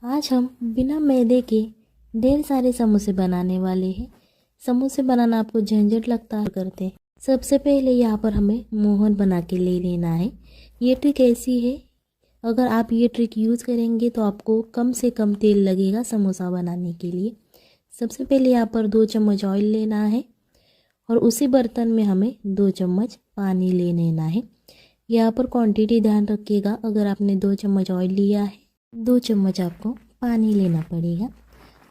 आज हम बिना मैदे के ढेर सारे समोसे बनाने वाले हैं। समोसे बनाना आपको झंझट लगता है करते हैं। सबसे पहले यहाँ पर हमें मोहन बना के ले लेना है। ये ट्रिक ऐसी है, अगर आप ये ट्रिक यूज़ करेंगे तो आपको कम से कम तेल लगेगा समोसा बनाने के लिए। सबसे पहले यहाँ पर 2 चम्मच ऑयल लेना है और उसी बर्तन में हमें 2 चम्मच पानी ले लेना है। यहाँ पर क्वांटिटी ध्यान रखिएगा, अगर आपने 2 चम्मच ऑयल लिया है 2 चम्मच आपको पानी लेना पड़ेगा।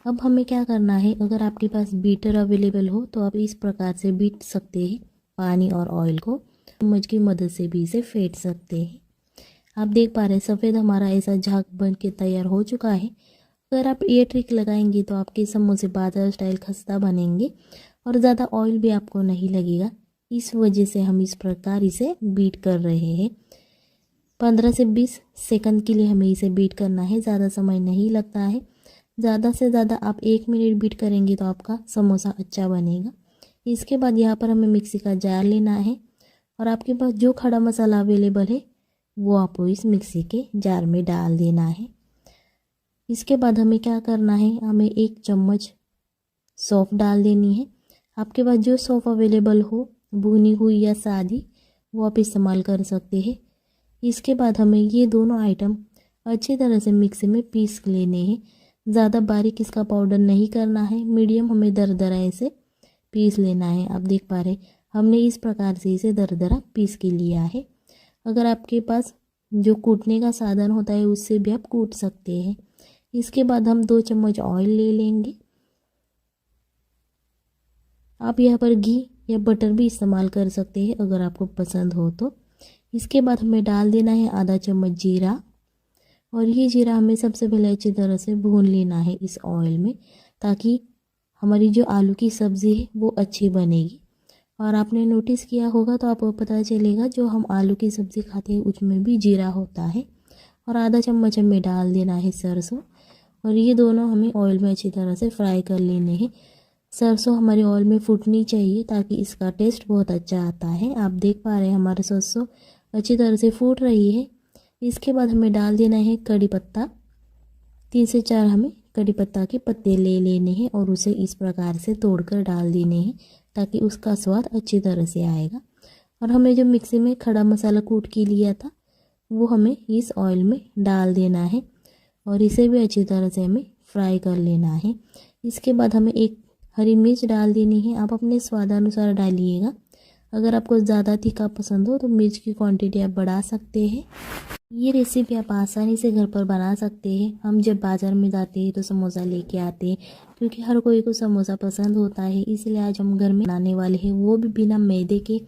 अब हमें क्या करना है, अगर आपके पास बीटर अवेलेबल हो तो आप इस प्रकार से बीट सकते हैं। पानी और ऑयल को चम्मच की मदद से भी इसे फेंट सकते हैं। आप देख पा रहे हैं सफ़ेद हमारा ऐसा झाग बन के तैयार हो चुका है। अगर आप ये ट्रिक लगाएंगे तो आपके समोसे बाजार स्टाइल खस्ता बनेंगे और ज़्यादा ऑयल भी आपको नहीं लगेगा। इस वजह से हम इस प्रकार इसे बीट कर रहे हैं। 15 से 20 सेकंड के लिए हमें इसे बीट करना है, ज़्यादा समय नहीं लगता है। ज़्यादा से ज़्यादा आप 1 मिनट बीट करेंगे तो आपका समोसा अच्छा बनेगा। इसके बाद यहाँ पर हमें मिक्सी का जार लेना है और आपके पास जो खड़ा मसाला अवेलेबल है वो आपको इस मिक्सी के जार में डाल देना है। इसके बाद हमें क्या करना है, हमें 1 चम्मच सौंफ डाल देनी है। आपके पास जो सौंफ अवेलेबल हो, भुनी हुई या सादी, वो आप इस्तेमाल कर सकते हैं। इसके बाद हमें ये दोनों आइटम अच्छी तरह से मिक्सी में पीस लेने हैं। ज़्यादा बारीक इसका पाउडर नहीं करना है, मीडियम हमें दरदरा इसे पीस लेना है। आप देख पा रहे हमने इस प्रकार से इसे दरदरा पीस के लिया है। अगर आपके पास जो कूटने का साधन होता है उससे भी आप कूट सकते हैं। इसके बाद हम 2 चम्मच ऑयल ले लेंगे। आप यहाँ पर घी या बटर भी इस्तेमाल कर सकते हैं अगर आपको पसंद हो तो। इसके बाद हमें डाल देना है आधा चम्मच जीरा और ये जीरा हमें सबसे पहले अच्छी तरह से भून लेना है इस ऑयल में, ताकि हमारी जो आलू की सब्ज़ी है वो अच्छी बनेगी। और आपने नोटिस किया होगा तो आपको पता चलेगा जो हम आलू की सब्ज़ी खाते हैं उसमें भी जीरा होता है। और आधा चम्मच हमें डाल देना है सरसों और ये दोनों हमें ऑयल में अच्छी तरह से फ्राई कर लेने हैं। सरसों हमारे ऑयल में फूटनी चाहिए ताकि इसका टेस्ट बहुत अच्छा आता है। आप देख पा रहे हैं हमारे सरसों अच्छी तरह से फूट रही है। इसके बाद हमें डाल देना है कड़ी पत्ता। 3 से 4 हमें कड़ी पत्ता के पत्ते ले लेने हैं और उसे इस प्रकार से तोड़कर डाल देने हैं ताकि उसका स्वाद अच्छी तरह से आएगा। और हमें जो मिक्सी में खड़ा मसाला कूट के लिया था वो हमें इस ऑयल में डाल देना है और इसे भी अच्छी तरह से हमें फ्राई कर लेना है। इसके बाद हमें 1 हरी मिर्च डाल देनी है। आप अपने स्वादानुसार डालिएगा। अगर आपको ज़्यादा तीखा पसंद हो तो मिर्च की क्वांटिटी आप बढ़ा सकते हैं। ये रेसिपी आप आसानी से घर पर बना सकते हैं। हम जब बाज़ार में जाते हैं तो समोसा लेके आते हैं क्योंकि हर कोई को समोसा पसंद होता है, इसलिए आज हम घर में बनाने वाले हैं, वो भी बिना मैदे के।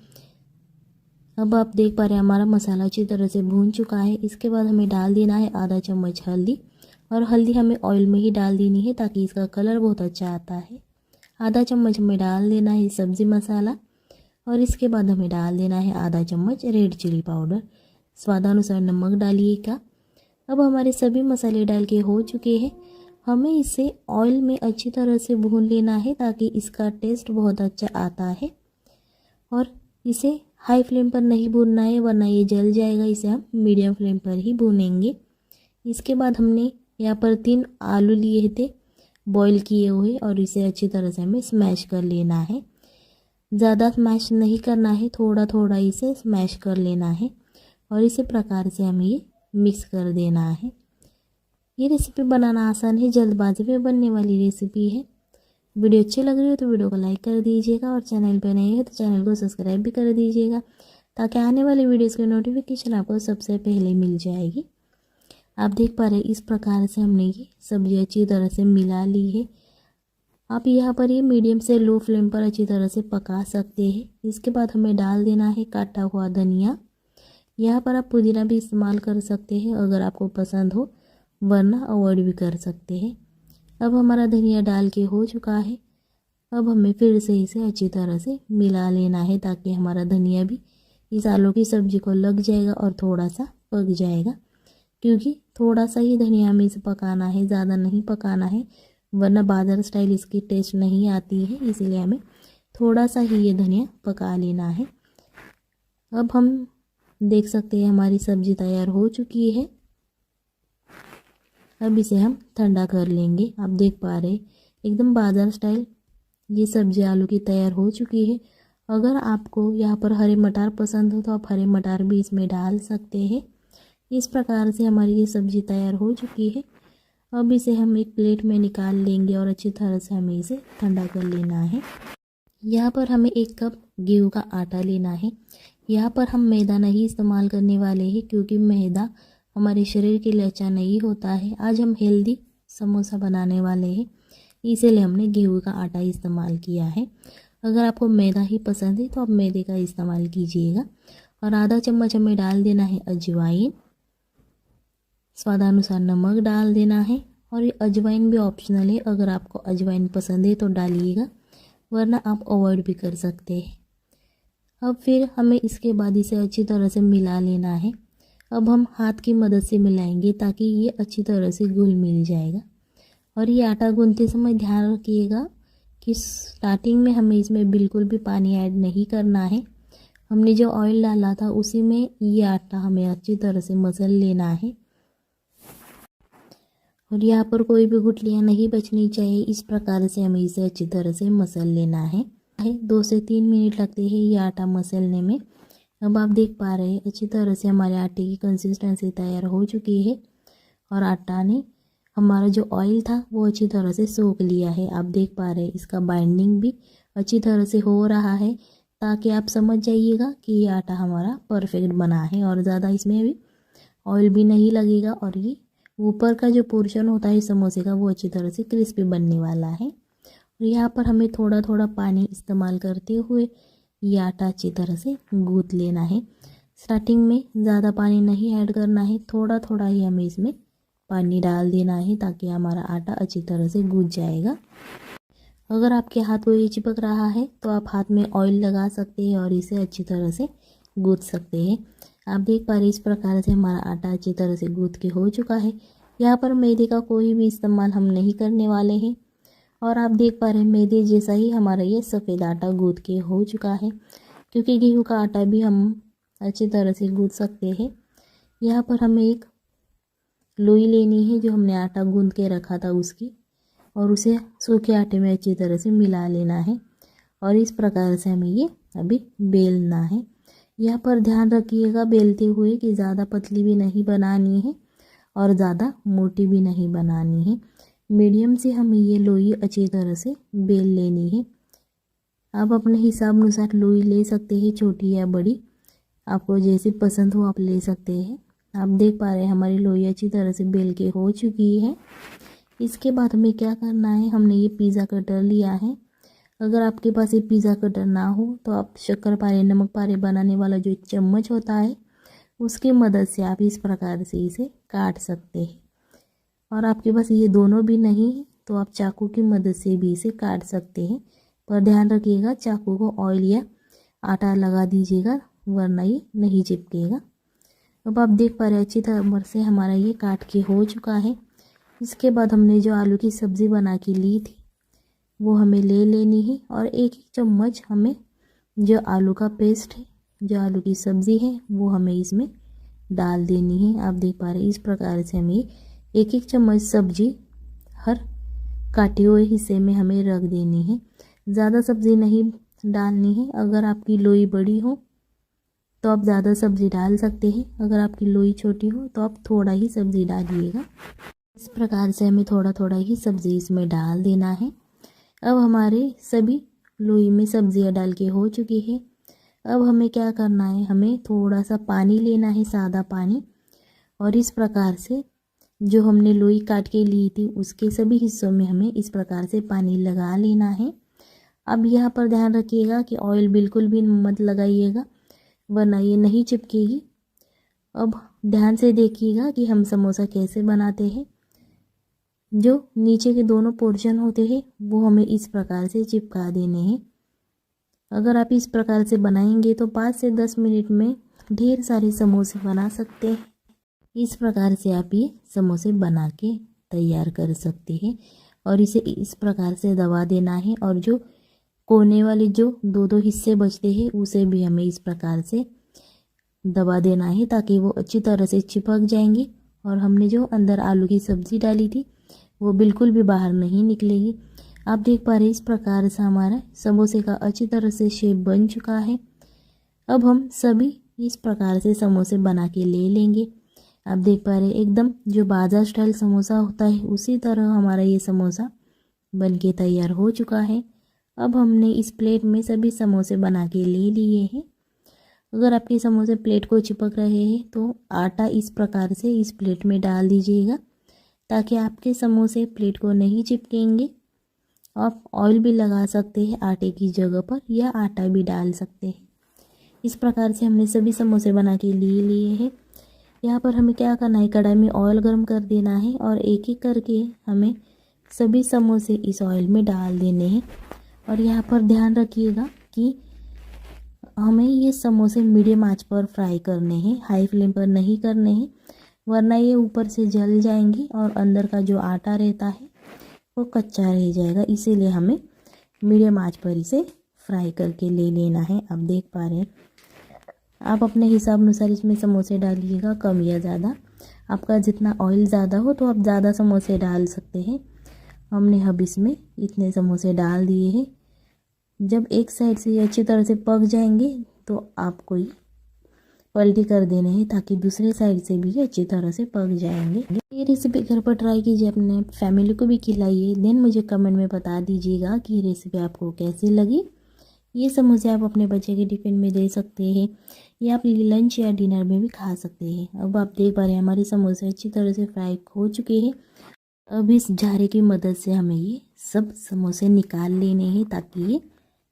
अब आप देख पा रहे हैं हमारा मसाला अच्छी तरह से भून चुका है। इसके बाद हमें डाल देना है आधा चम्मच हल्दी और हल्दी हमें ऑयल में ही डाल देनी है ताकि इसका कलर बहुत अच्छा आता है। आधा चम्मच हमें डाल देना है सब्ज़ी मसाला और इसके बाद हमें डाल देना है आधा चम्मच रेड चिली पाउडर। स्वादानुसार नमक डालिएगा। अब हमारे सभी मसाले डाल के हो चुके हैं। हमें इसे ऑयल में अच्छी तरह से भून लेना है ताकि इसका टेस्ट बहुत अच्छा आता है। और इसे हाई फ्लेम पर नहीं भूनना है वरना ये जल जाएगा। इसे हम मीडियम फ्लेम पर ही भूनेंगे। इसके बाद हमने यहाँ पर 3 आलू लिए थे बॉईल किए हुए और इसे अच्छी तरह से हमें स्मैश कर लेना है। ज़्यादा स्मैश नहीं करना है, थोड़ा थोड़ा इसे स्मैश कर लेना है और इसी प्रकार से हमें ये मिक्स कर देना है। ये रेसिपी बनाना आसान है, जल्दबाजी में बनने वाली रेसिपी है। वीडियो अच्छी लग रही हो तो वीडियो को लाइक कर दीजिएगा और चैनल पर नए हो तो चैनल को सब्सक्राइब भी कर दीजिएगा ताकि आने वाली वीडियोज़ की नोटिफिकेशन आपको सबसे पहले मिल जाएगी। आप देख पा रहे हैं इस प्रकार से हमने ये सब्जी अच्छी तरह से मिला ली है। आप यहाँ पर ये मीडियम से लो फ्लेम पर अच्छी तरह से पका सकते हैं। इसके बाद हमें डाल देना है काटा हुआ धनिया। यहाँ पर आप पुदीना भी इस्तेमाल कर सकते हैं अगर आपको पसंद हो, वरना अवॉइड भी कर सकते हैं। अब हमारा धनिया डाल के हो चुका है। अब हमें फिर से इसे अच्छी तरह से मिला लेना है ताकि हमारा धनिया भी इस आलू की सब्ज़ी को लग जाएगा और थोड़ा सा पक जाएगा, क्योंकि थोड़ा सा ही धनिया हमें इसे पकाना है, ज़्यादा नहीं पकाना है वरना बाजार स्टाइल इसकी टेस्ट नहीं आती है। इसीलिए हमें थोड़ा सा ही ये धनिया पका लेना है। अब हम देख सकते हैं हमारी सब्ज़ी तैयार हो चुकी है। अब इसे हम ठंडा कर लेंगे। आप देख पा रहे एकदम बाजार स्टाइल ये सब्जी आलू की तैयार हो चुकी है। अगर आपको यहाँ पर हरे मटर पसंद हो तो आप हरे मटर भी इसमें डाल सकते हैं। इस प्रकार से हमारी ये सब्ज़ी तैयार हो चुकी है। अब इसे हम एक प्लेट में निकाल लेंगे और अच्छी तरह से हमें इसे ठंडा कर लेना है। यहाँ पर हमें 1 कप गेहूं का आटा लेना है। यहाँ पर हम मैदा नहीं इस्तेमाल करने वाले हैं क्योंकि मैदा हमारे शरीर के लिए अच्छा नहीं होता है। आज हम हेल्दी समोसा बनाने वाले हैं, इसीलिए हमने गेहूं का आटा इस्तेमाल किया है। अगर आपको मैदा ही पसंद है तो आप मैदे का इस्तेमाल कीजिएगा। और आधा चम्मच हमें डाल देना है अजवाइन, स्वादानुसार नमक डाल देना है। और ये अजवाइन भी ऑप्शनल है, अगर आपको अजवाइन पसंद है तो डालिएगा, वरना आप अवॉइड भी कर सकते हैं। अब फिर हमें इसके बाद इसे अच्छी तरह से मिला लेना है। अब हम हाथ की मदद से मिलाएंगे ताकि ये अच्छी तरह से घुल मिल जाएगा। और ये आटा गूंथते समय ध्यान रखिएगा कि स्टार्टिंग में हमें इसमें बिल्कुल भी पानी ऐड नहीं करना है। हमने जो ऑयल डाला था उसी में ये आटा हमें अच्छी तरह से मसल लेना है। और यहाँ पर कोई भी गुठलियाँ नहीं बचनी चाहिए। इस प्रकार से हमें इसे अच्छी तरह से मसल लेना है। 2 से 3 मिनट लगते हैं ये आटा मसलने में। अब आप देख पा रहे हैं अच्छी तरह से हमारे आटे की कंसिस्टेंसी तैयार हो चुकी है और आटा ने हमारा जो ऑयल था वो अच्छी तरह से सोख लिया है। आप देख पा रहे हैं इसका बाइंडिंग भी अच्छी तरह से हो रहा है, ताकि आप समझ जाइएगा कि ये आटा हमारा परफेक्ट बना है और ज़्यादा इसमें भी ऑयल भी नहीं लगेगा। और ये ऊपर का जो पोर्शन होता है समोसे का वो अच्छी तरह से क्रिस्पी बनने वाला है। और यहाँ पर हमें थोड़ा थोड़ा पानी इस्तेमाल करते हुए ये आटा अच्छी तरह से गूँथ लेना है। स्टार्टिंग में ज़्यादा पानी नहीं ऐड करना है, थोड़ा थोड़ा ही हमें इसमें पानी डाल देना है ताकि हमारा आटा अच्छी तरह से गूँथ जाएगा। अगर आपके हाथ को ये चिपक रहा है तो आप हाथ में ऑयल लगा सकते हैं और इसे अच्छी तरह से गूँथ सकते हैं। आप देख पा रहे इस प्रकार से हमारा आटा अच्छी तरह से गूँथ के हो चुका है। यहाँ पर मैदे का कोई भी इस्तेमाल हम नहीं करने वाले हैं। और आप देख पा रहे हैं मैदे जैसा ही हमारा ये सफ़ेद आटा गूँथ के हो चुका है, क्योंकि गेहूँ का आटा भी हम अच्छी तरह से गूँथ सकते हैं। यहाँ पर हमें एक लोई लेनी है जो हमने आटा गूँथ के रखा था उसकी, और उसे सूखे आटे में अच्छी तरह से मिला लेना है। और इस प्रकार से हमें ये अभी बेलना है। यहाँ पर ध्यान रखिएगा बेलते हुए कि ज़्यादा पतली भी नहीं बनानी है और ज़्यादा मोटी भी नहीं बनानी है। मीडियम से हमें ये लोई अच्छी तरह से बेल लेनी है। आप अपने हिसाब अनुसार लोई ले सकते हैं, छोटी या बड़ी, आपको जैसी पसंद हो आप ले सकते हैं। आप देख पा रहे हैं हमारी लोई अच्छी तरह से बेल के हो चुकी है। इसके बाद हमें क्या करना है, हमने ये पिज़्ज़ा कटर लिया है। अगर आपके पास ये पिज़्ज़ा कटर ना हो तो आप शक्करपारे नमक पारे बनाने वाला जो चम्मच होता है उसकी मदद से आप इस प्रकार से इसे काट सकते हैं। और आपके पास ये दोनों भी नहीं है तो आप चाकू की मदद से भी इसे काट सकते हैं, पर ध्यान रखिएगा चाकू को ऑयल या आटा लगा दीजिएगा, वरना ये नहीं चिपकेगा। अब आप देख पा रहे हैं अच्छी तरह से हमारा ये काट के हो चुका है। इसके बाद हमने जो आलू की सब्ज़ी बना के ली थी वो हमें ले लेनी है और एक चम्मच हमें जो आलू का पेस्ट है, जो आलू की सब्ज़ी है, वो हमें इसमें डाल देनी है। आप देख पा रहे हैं इस प्रकार से हमें एक एक चम्मच सब्ज़ी हर काटे हुए हिस्से में हमें रख देनी है। ज़्यादा सब्ज़ी नहीं डालनी है। अगर आपकी लोई बड़ी हो तो आप ज़्यादा सब्ज़ी डाल सकते हैं, अगर आपकी लोई छोटी हो तो आप थोड़ा ही सब्ज़ी डालिएगा। इस प्रकार से हमें थोड़ा थोड़ा ही सब्ज़ी इसमें डाल देना है। अब हमारे सभी लोई में सब्जियां डाल के हो चुकी है। अब हमें क्या करना है, हमें थोड़ा सा पानी लेना है, सादा पानी, और इस प्रकार से जो हमने लोई काट के ली थी उसके सभी हिस्सों में हमें इस प्रकार से पानी लगा लेना है। अब यहाँ पर ध्यान रखिएगा कि ऑयल बिल्कुल भी मत लगाइएगा, वरना ये नहीं चिपकेगी। अब ध्यान से देखिएगा कि हम समोसा कैसे बनाते हैं। जो नीचे के दोनों पोर्शन होते हैं वो हमें इस प्रकार से चिपका देने हैं। अगर आप इस प्रकार से बनाएंगे तो 5 से 10 मिनट में ढेर सारे समोसे बना सकते हैं। इस प्रकार से आप ये समोसे बना के तैयार कर सकते हैं और इसे इस प्रकार से दबा देना है। और जो कोने वाले जो दो हिस्से बचते हैं उसे भी हमें इस प्रकार से दबा देना है ताकि वो अच्छी तरह से चिपक जाएंगे और हमने जो अंदर आलू की सब्ज़ी डाली थी वो बिल्कुल भी बाहर नहीं निकलेगी। आप देख पा रहे हैं इस प्रकार से हमारा समोसे का अच्छी तरह से शेप बन चुका है। अब हम सभी इस प्रकार से समोसे बना के ले लेंगे। आप देख पा रहे हैं एकदम जो बाजार स्टाइल समोसा होता है उसी तरह हमारा ये समोसा बन के तैयार हो चुका है। अब हमने इस प्लेट में सभी समोसे बना के ले लिए हैं। अगर आपके समोसे प्लेट को चिपक रहे हैं तो आटा इस प्रकार से इस प्लेट में डाल दीजिएगा ताकि आपके समोसे प्लेट को नहीं चिपकेंगे। आप ऑयल भी लगा सकते हैं आटे की जगह पर या आटा भी डाल सकते हैं। इस प्रकार से हमने सभी समोसे बना के लिए हैं। यहाँ पर हमें क्या करना है, कढ़ाई में ऑयल गर्म कर देना है और एक एक करके हमें सभी समोसे इस ऑयल में डाल देने हैं। और यहाँ पर ध्यान रखिएगा कि हमें ये समोसे मीडियम आंच पर फ्राई करने हैं, हाई फ्लेम पर नहीं करने हैं, वरना ये ऊपर से जल जाएंगे और अंदर का जो आटा रहता है वो कच्चा रह जाएगा। इसीलिए हमें मीडियम आंच पर इसे फ्राई करके ले लेना है। आप देख पा रहे हैं, आप अपने हिसाब अनुसार इसमें समोसे डालिएगा, कम या ज़्यादा। आपका जितना ऑयल ज़्यादा हो तो आप ज़्यादा समोसे डाल सकते हैं। हमने अब इसमें इतने समोसे डाल दिए हैं। जब एक साइड से ये अच्छी तरह से पक जाएंगे तो आपको ये पलटी कर देने हैं ताकि दूसरे साइड से भी अच्छी तरह से पक जाएंगे। ये रेसिपी घर पर ट्राई कीजिए, अपने फैमिली को भी खिलाइए। देन मुझे कमेंट में बता दीजिएगा कि ये रेसिपी आपको कैसी लगी। ये समोसे आप अपने बच्चे के टिफ़िन में दे सकते हैं या आप लंच या डिनर में भी खा सकते हैं। अब आप देख पा रहे हैं हमारे समोसे अच्छी तरह से फ्राई हो चुके हैं। अब इस झारे की मदद से हमें ये सब समोसे निकाल लेने हैं ताकि ये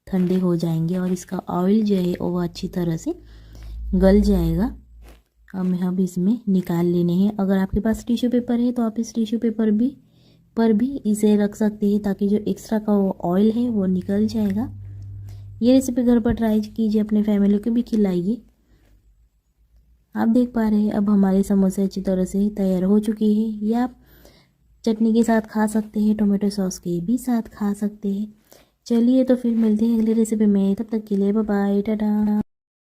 ठंडे हो जाएंगे और इसका ऑयल जो है वो अच्छी तरह से गल जाएगा। हमें अब इसमें निकाल लेने हैं। अगर आपके पास टिश्यू पेपर है तो आप इस टिश्यू पेपर पर भी इसे रख सकते हैं ताकि जो एक्स्ट्रा का वो ऑयल है वो निकल जाएगा। ये रेसिपी घर पर ट्राई कीजिए, अपने फैमिली को भी खिलाइए। आप देख पा रहे हैं अब हमारे समोसे अच्छी तरह से तैयार हो चुके हैं। या आप चटनी के साथ खा सकते हैं, टोमेटो सॉस के भी साथ खा सकते हैं। चलिए तो फिर मिलते हैं अगली रेसिपी में, तब तक के लिए बाय बाय, टाटा।